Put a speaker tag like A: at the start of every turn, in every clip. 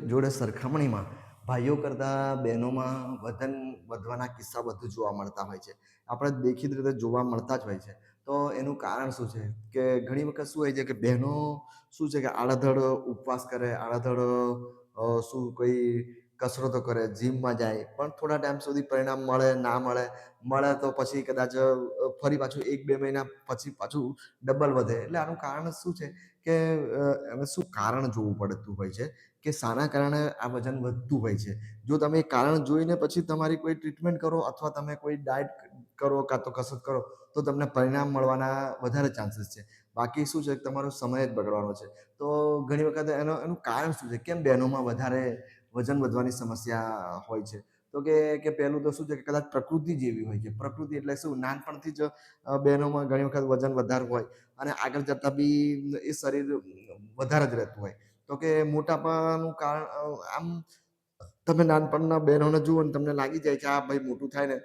A: જોડે સરખામણીમાં ભાઈઓ કરતાં બહેનોમાં વજન વધવાના કિસ્સા વધુ જોવા મળતા હોય છે. આપણે દેખીતી રીતે જોવા મળતા જ હોય છે. તો એનું કારણ શું છે? કે ઘણી વખત શું હોય છે કે બહેનો શું છે કે આડેધડ ઉપવાસ કરે, આડેધડ શું કોઈ કસરતો કરે, જીમમાં જાય, પણ થોડા ટાઈમ સુધી પરિણામ મળે, ના મળે. મળે તો પછી કદાચ ફરી પાછું 1-2 મહિના પછી પાછું ડબલ વધે. એટલે આનું કારણ શું છે? કે એને શું કારણ જોવું પડતું હોય છે કે શાના કારણે આ વજન વધતું હોય છે. જો તમે એ કારણ જોઈને પછી તમારી કોઈ ટ્રીટમેન્ટ કરો અથવા તમે કોઈ ડાયટ કરો કાં તો કસરત કરો તો તમને પરિણામ મળવાના વધારે ચાન્સીસ છે. બાકી શું છે કે તમારો સમય જ બગડવાનો છે. તો ઘણી વખત એનું કારણ શું છે? કેમ બહેનોમાં વધારે વજન વધવાની સમસ્યા હોય છે? તો કે પહેલું તો શું છે કે કદાચ પ્રકૃતિ જેવી હોય છે. પ્રકૃતિ એટલે શું? નાનપણથી જ બહેનોમાં ઘણી વખત વજન વધારે હોય અને આગળ જતાં બી એ શરીર વધારે જ રહેતું હોય. તો કે મોટાપાનું કારણ આમ તમે નાનપણના બહેનોને જુઓ ને તમને લાગી જાય કે આ ભાઈ મોટું થાય ને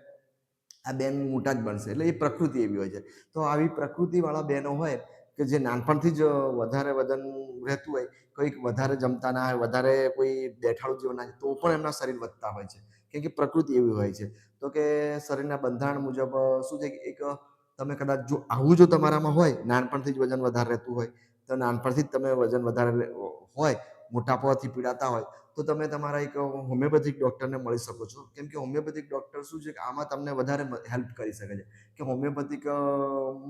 A: આ બેન મોટા જ બનશે. એટલે એ પ્રકૃતિ એવી હોય છે. તો આવી પ્રકૃતિવાળા બહેનો હોય કે જે નાનપણથી જ વધારે વજન રહેતું હોય, કંઈક વધારે જમતા ના હોય, વધારે કોઈ બેઠાડું જેવું ના હોય, તો પણ એમના શરીર વધતા હોય છે. કેમ કે પ્રકૃતિ એવી હોય છે. તો કે શરીરના બંધારણ મુજબ શું છે કે એક તમે કદાચ જો આવું જો તમારામાં હોય, નાનપણથી જ વજન વધારે રહેતું હોય, તો નાનપણથી જ તમે વજન વધારે હોય, મોટાપાથી પીડાતા હોય, તો તમે તમારા એક હોમિયોપેથિક ડૉક્ટરને મળી શકો છો. કેમ કે હોમિયોપેથિક ડૉક્ટર શું છે કે આમાં તમને વધારે હેલ્પ કરી શકે છે. કે હોમિયોપેથિક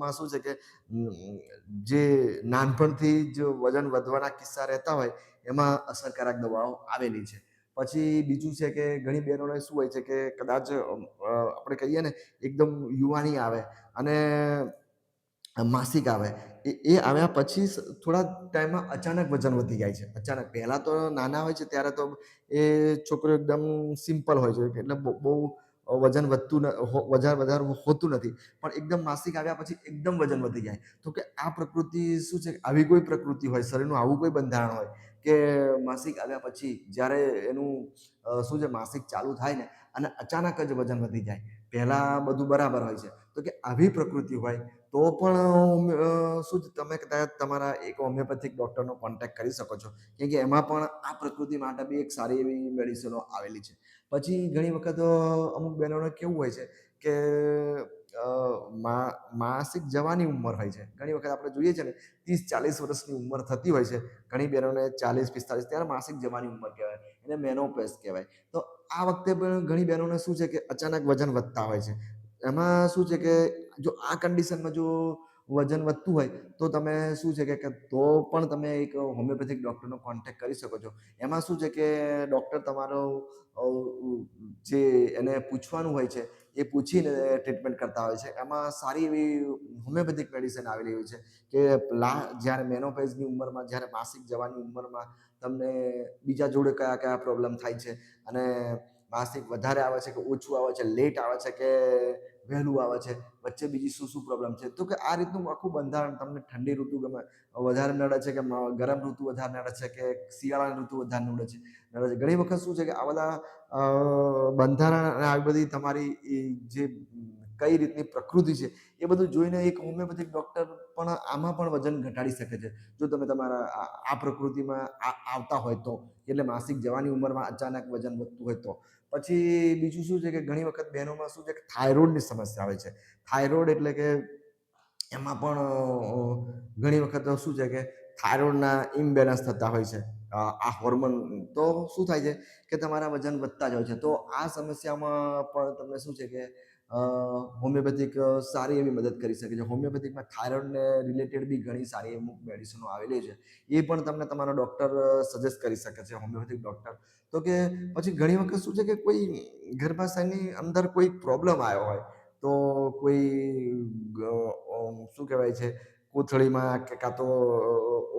A: માં શું છે કે જે નાનપણથી જ વજન વધવાના કિસ્સા રહેતા હોય, એમાં અસરકારક દવાઓ આવેલી છે. પછી બીજું છે કે ઘણી બહેનોને શું હોય છે કે કદાચ આપણે કહીએ ને એકદમ યુવાની આવે અને માસિક આવે. એ આવ્યા પછી થોડા ટાઈમમાં અચાનક વજન વધી જાય છે. અચાનક પહેલાં તો નાના હોય છે ત્યારે તો એ છોકરો એકદમ સિમ્પલ હોય છે. એટલે બહુ વજન વધતું વધારે હોતું નથી. પણ એકદમ માસિક આવ્યા પછી એકદમ વજન વધી જાય. તો કે આ પ્રકૃતિ શું છે? આવી કોઈ પ્રકૃતિ હોય, શરીરનું આવું કોઈ બંધારણ હોય કે માસિક આવ્યા પછી જ્યારે એનું શું છે માસિક ચાલુ થાય ને અને અચાનક જ વજન વધી જાય. પહેલાં બધું બરાબર હોય છે. તો કે આવી પ્રકૃતિ હોય તો પણ શું છે તમે કદાચ તમારા એક હોમિયોપેથિક ડૉક્ટરનો કોન્ટેક્ટ કરી શકો છો. કેમ કે એમાં પણ આ પ્રકૃતિ માટે બી એક સારી એવી મેડિસિનો આવેલી છે. પછી ઘણી વખત અમુક બહેનોને કેવું હોય છે કે માસિક જવાની ઉંમર હોય છે. ઘણી વખત આપણે જોઈએ છે ને 30-40 વર્ષની ઉંમર થતી હોય છે. ઘણી બહેનોને 40-45 ત્યારે માસિક જવાની ઉંમર કહેવાય. એને મેનોપોઝ કહેવાય. તો આ વખતે પણ ઘણી બહેનોને શું છે કે અચાનક વજન વધતા હોય છે. એમાં શું છે કે જો આ કન્ડિશનમાં જો વજન વધતું હોય તો તમે શું છે કે તો પણ તમે એક હોમિયોપેથિક ડૉક્ટરનો કોન્ટેક્ટ કરી શકો છો. એમાં શું છે કે ડૉક્ટર તમારો જે એને પૂછવાનું હોય છે એ પૂછીને ટ્રીટમેન્ટ કરતા હોય છે. એમાં સારી એવી હોમિયોપેથિક મેડિસિન આવેલી હોય છે કે જ્યારે મેનોપોઝની ઉંમરમાં, જ્યારે માસિક જવાની ઉંમરમાં તમને બીજા જોડે કયા કયા પ્રોબ્લેમ થાય છે અને માસિક વધારે આવે છે કે ઓછું આવે છે, લેટ આવે છે કે વહેલું આવે છે, વચ્ચે બીજી શું શું પ્રોબ્લેમ છે. તો કે આ રીતનું આખું બંધારણ તમને ઠંડી ઋતુ ગમે વધારે નડે છે કે ગરમ ઋતુ વધારે નડે છે કે શિયાળાની ઋતુ વધારે નડે છે. ઘણી વખત શું છે કે આ બધા બંધારણ અને આવી બધી તમારી જે કઈ રીતની પ્રકૃતિ છે એ બધું જોઈને એક હોમિયોપેથિક ડૉક્ટર પણ આમાં પણ વજન ઘટાડી શકે છે. જો તમે તમારા આ પ્રકૃતિમાં આવતા હોય તો. એટલે માસિક જવાની ઉંમરમાં અચાનક વજન વધતું હોય તો. પછી બીજું શું છે કે ઘણી વખત બહેનોમાં શું છે કે થાઇરોઇડની સમસ્યા હોય છે. થાઇરોઇડ એટલે કે એમાં પણ ઘણી વખત શું છે કે થાઇરોઇડના ઇમ્બેલેન્સ થતા હોય છે. આ હોર્મોન તો શું થાય છે કે તમારા વજન વધતા જ હોય છે. તો આ સમસ્યામાં પણ તમને શું છે કે હોમિયોપેથિક સારી એવી મદદ કરી શકે છે. હોમિયોપેથિકમાં થાઇરોઇડને રિલેટેડ બી ઘણી સારી અમુક મેડિસિનો આવેલી છે. એ પણ તમને તમારો ડૉક્ટર સજેસ્ટ કરી શકે છે, હોમિયોપેથિક ડૉક્ટર. તો કે પછી ઘણી વખત શું છે કે કોઈ ગર્ભાશયની અંદર કોઈ પ્રોબ્લેમ આવ્યો હોય તો કોઈ શું કહેવાય છે કોથળીમાં કે કાં તો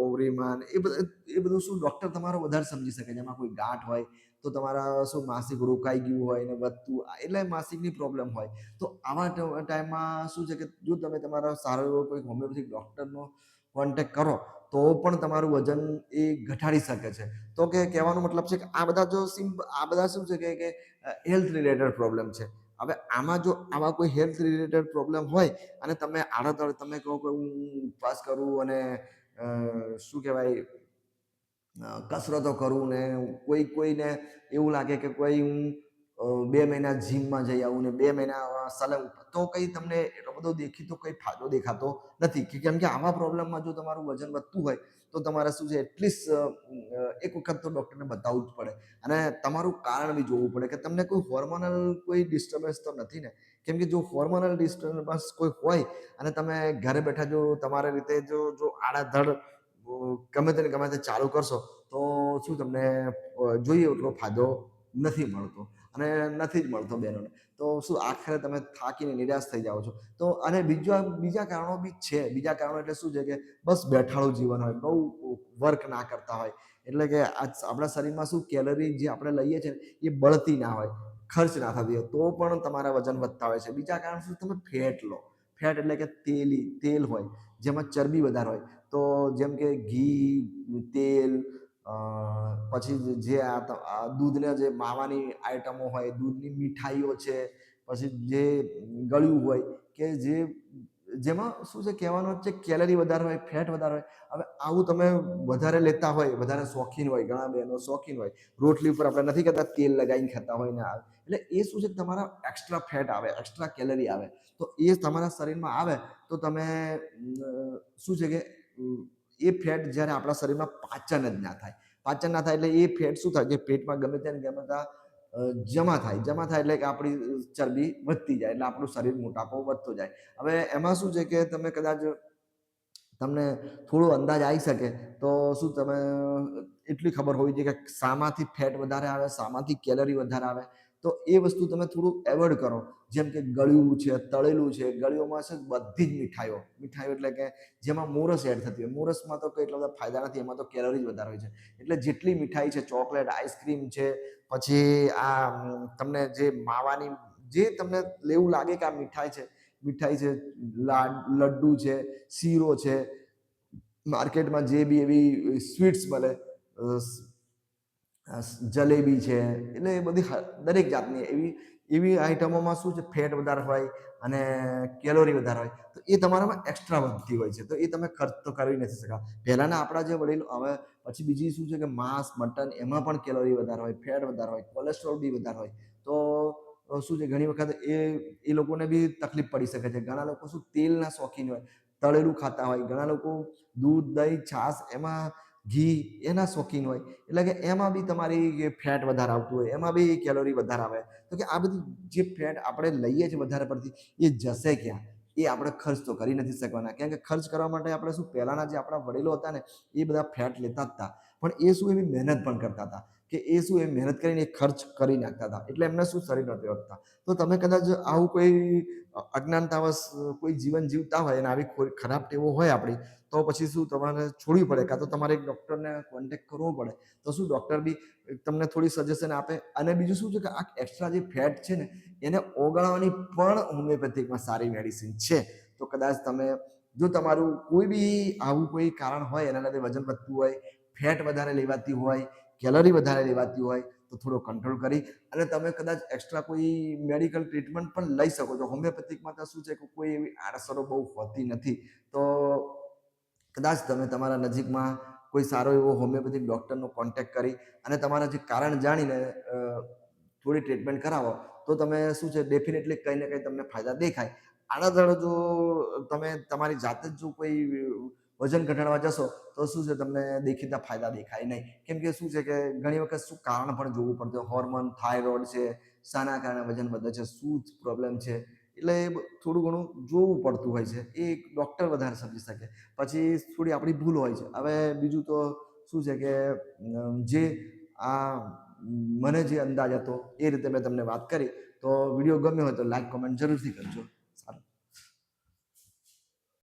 A: ઓવરીમાં એ બધું શું ડૉક્ટર તમારો વધારે સમજી શકે છે. એમાં કોઈ ગાંઠ હોય તો તમારા શું માસિક રોકાઈ ગયું હોય ને વધતું એટલે માસિકની પ્રોબ્લેમ હોય. તો આવા ટાઈમમાં શું છે કે જો તમે તમારા સારો એવો કોઈ હોમિયોપેથિક ડૉક્ટરનો કોન્ટેક્ટ કરો તો પણ તમારું વજન એ ઘટાડી શકે છે. તો કે કહેવાનો મતલબ છે કે આ બધા આ બધા શું છે કે હેલ્થ રિલેટેડ પ્રોબ્લેમ છે. હવે આમાં જો આવા કોઈ હેલ્થ રિલેટેડ પ્રોબ્લેમ હોય અને તમે આડેધડ તમે કહો કે હું ઉપવાસ કરું અને શું કહેવાય કસરતો કરું ને કોઈને એવું લાગે કે કોઈ હું 2 મહિના જીમમાં જઈ આવું ને 2 મહિના સલંગ, તો કંઈ તમને એટલો બધો દેખીતો કંઈ ફાયદો દેખાતો નથી. કેમ કે આવા પ્રોબ્લેમમાં જો તમારું વજન વધતું હોય તો તમારે શું છે, એટલીસ્ટ એક વખત તો ડૉક્ટરને બતાવવું જ પડે અને તમારું કારણ બી જોવું પડે કે તમને કોઈ હોર્મોનલ કોઈ ડિસ્ટર્બન્સ તો નથી ને. કેમ કે જો હોર્મોનલ ડિસ્ટર્બન્સ કોઈ હોય અને તમે ઘરે બેઠા જો તમારી રીતે જો આડાધડ ગમે તે ચાલુ કરશો તો શું તમને જોઈએ એટલો ફાયદો નથી મળતો અને નથી જ મળતો બહેનોને. તો શું આખરે તમે થાકીને નિરાશ થઈ જાઓ છો. તો અને બીજા કારણો બી છે. બીજા કારણો એટલે શું છે કે બસ બેઠાડું જીવન હોય, બહુ વર્ક ના કરતા હોય, એટલે કે આપણા શરીરમાં શું કેલરી જે આપણે લઈએ છીએ એ બળતી ના હોય, ખર્ચ ના થતી હોય, તો પણ તમારા વજન વધતા હોય છે. બીજા કારણ શું, તમે ફેટ લો. ફેટ એટલે કે તેલ હોય જેમાં ચરબી વધારે હોય. તો જેમ કે ઘી, તેલ, પછી જે દૂધના જે માવાની આઈટમો હોય, દૂધની મીઠાઈઓ છે, પછી જે ગળ્યું હોય કે જેમાં શું છે કહેવાનું છે, કેલરી વધારે હોય, ફેટ વધારે હોય. હવે આવું તમે વધારે લેતા હોય, વધારે શોખીન હોય, ઘણા બહેનો શોખીન હોય, રોટલી ઉપર આપણે નથી કહેતા તેલ લગાવીને ખાતા હોય ને, એટલે એ શું છે તમારા એક્સ્ટ્રા ફેટ આવે, એક્સ્ટ્રા કેલરી આવે. તો એ તમારા શરીરમાં આવે તો તમે શું છે કે એ ફેટ જ્યારે આપણા શરીરમાં પાચન જ ના થાય. પાચન ના થાય એટલે એ ફેટ શું થાય કે પેટમાં ગમે ત્યાં જમા થાય એટલે કે આપણી ચરબી વધતી જાય, એટલે આપણું શરીર મોટાપો વધતો જાય. હવે એમાં શું છે કે તમે કદાચ તમને થોડો અંદાજ આવી શકે તો શું તમે એટલી ખબર હોવી જોઈએ કે શામાંથી ફેટ વધારે આવે, શામાંથી કેલરી વધારે આવે. તો એ વસ્તુ તમે થોડું એવોઇડ કરો. જેમ કે ગળ્યું છે, તળેલું છે. ગળ્યુંમાં છે બધી જ મીઠાઈઓ એટલે કે જેમાં મોરસ એડ થતી હોય. મોરસમાં તો કોઈ એટલા બધા ફાયદા નથી, એમાં તો કેલરી વધારે હોય છે. એટલે જેટલી મીઠાઈ છે, ચોકલેટ, આઈસ્ક્રીમ છે, પછી આ તમને જે માવાની જે તમને લેવું લાગે કે આ મીઠાઈ છે, લડ્ડુ છે, શીરો છે, માર્કેટમાં જે બી એવી સ્વીટ્સ મળે, જલેબી છે, એટલે એ બધી દરેક જાતની એવી આઈટમોમાં શું છે ફેટ વધારે હોય અને કેલોરી વધારે હોય. તો એ તમારામાં એક્સ્ટ્રા વધતી હોય છે, તો એ તમે ખર્ચ તો કરી નથી શકતા. પહેલાના આપણા જે વડીલો, હવે પછી બીજી શું છે કે માંસ, મટન, એમાં પણ કેલોરી વધારે હોય, ફેટ વધારે હોય, કોલેસ્ટ્રોલ બી વધારે હોય. તો શું છે ઘણી વખત એ લોકોને બી તકલીફ પડી શકે છે. ઘણા લોકો શું તેલના શોખીન હોય, તળેલું ખાતા હોય. ઘણા લોકો દૂધ, દહીં, છાશ, એમાં ઘી, એના શોખીન હોય, એટલે કે એમાં બી તમારી ફેટ વધારે આવતું હોય, એમાં બી કેલોરી વધારે આવે. તો કે આ બધી જે ફેટ આપણે લઈએ છીએ વધારે પડતી, એ જશે ક્યાં? એ આપણે ખર્ચ તો કરી નથી શકવાના. કેમ કે ખર્ચ કરવા માટે આપણે શું, પહેલાના જે આપણા વડીલો હતા ને, એ બધા ફેટ લેતા જ હતા, પણ એ શું એવી મહેનત પણ કરતા હતા કે એ શું એ મહેનત કરીને ખર્ચ કરી નાખતા હતા, એટલે એમને શું શરીર નહોતું વધતા. તો તમે કદાચ આવું કોઈ અજ્ઞાનતાવશ કોઈ જીવન જીવતા હોય અને આવી કોઈ ખરાબ ટેવો હોય આપણી, તો પછી શું તમારે છોડવી પડે, કાં તો તમારે એક ડૉક્ટરને કોન્ટેક્ટ કરવો પડે. તો શું ડૉક્ટર બી તમને થોડી સજેશન આપે. અને બીજું શું છે કે આ એક્સ્ટ્રા જે ફેટ છે ને, એને ઓગાળવાની પણ હોમિયોપેથિકમાં સારી મેડિસિન છે. તો કદાચ તમે જો તમારું કોઈ બી આવું કોઈ કારણ હોય, એના લીધે વજન વધતું હોય, ફેટ વધારે લેવાતી હોય, કેલરી વધારે લેવાતી હોય, તો થોડો કંટ્રોલ કરી અને તમે કદાચ એક્સ્ટ્રા કોઈ મેડિકલ ટ્રીટમેન્ટ પણ લઈ શકો છો. હોમિયોપેથિકમાં તો શું છે કે કોઈ એવી આડઅસરો બહુ હોતી નથી. તો કદાચ તમે તમારા નજીકમાં કોઈ સારો એવો હોમિયોપેથિક ડૉક્ટરનો કોન્ટેક્ટ કરી અને તમારા જે કારણ જાણીને થોડી ટ્રીટમેન્ટ કરાવો, તો તમે શું છે ડેફિનેટલી કંઈ ને કંઈ તમને ફાયદા દેખાય. આડાધડ જો તમે તમારી જાતે જ જો કોઈ વજન ઘટાડવા જશો તો શું છે તમને દેખીતા ફાયદા દેખાય નહીં. કેમ કે શું છે કે ઘણી વખત શું કારણ પણ જોવું પડતું, હોર્મોન, થાઇરોઇડ છે, શાના કારણે વજન વધે છે, શું પ્રોબ્લેમ છે, એટલે થોડું ઘણું જોવું પડતું હોય છે. એ ડૉક્ટર વધારે સમજી શકે. પછી થોડી આપણી ભૂલ હોય છે. હવે બીજું તો શું છે કે જે મને જે અંદાજ હતો એ રીતે મેં તમને વાત કરી. તો વિડીયો ગમ્યો હોય તો લાઈક, કોમેન્ટ જરૂરથી કરજો.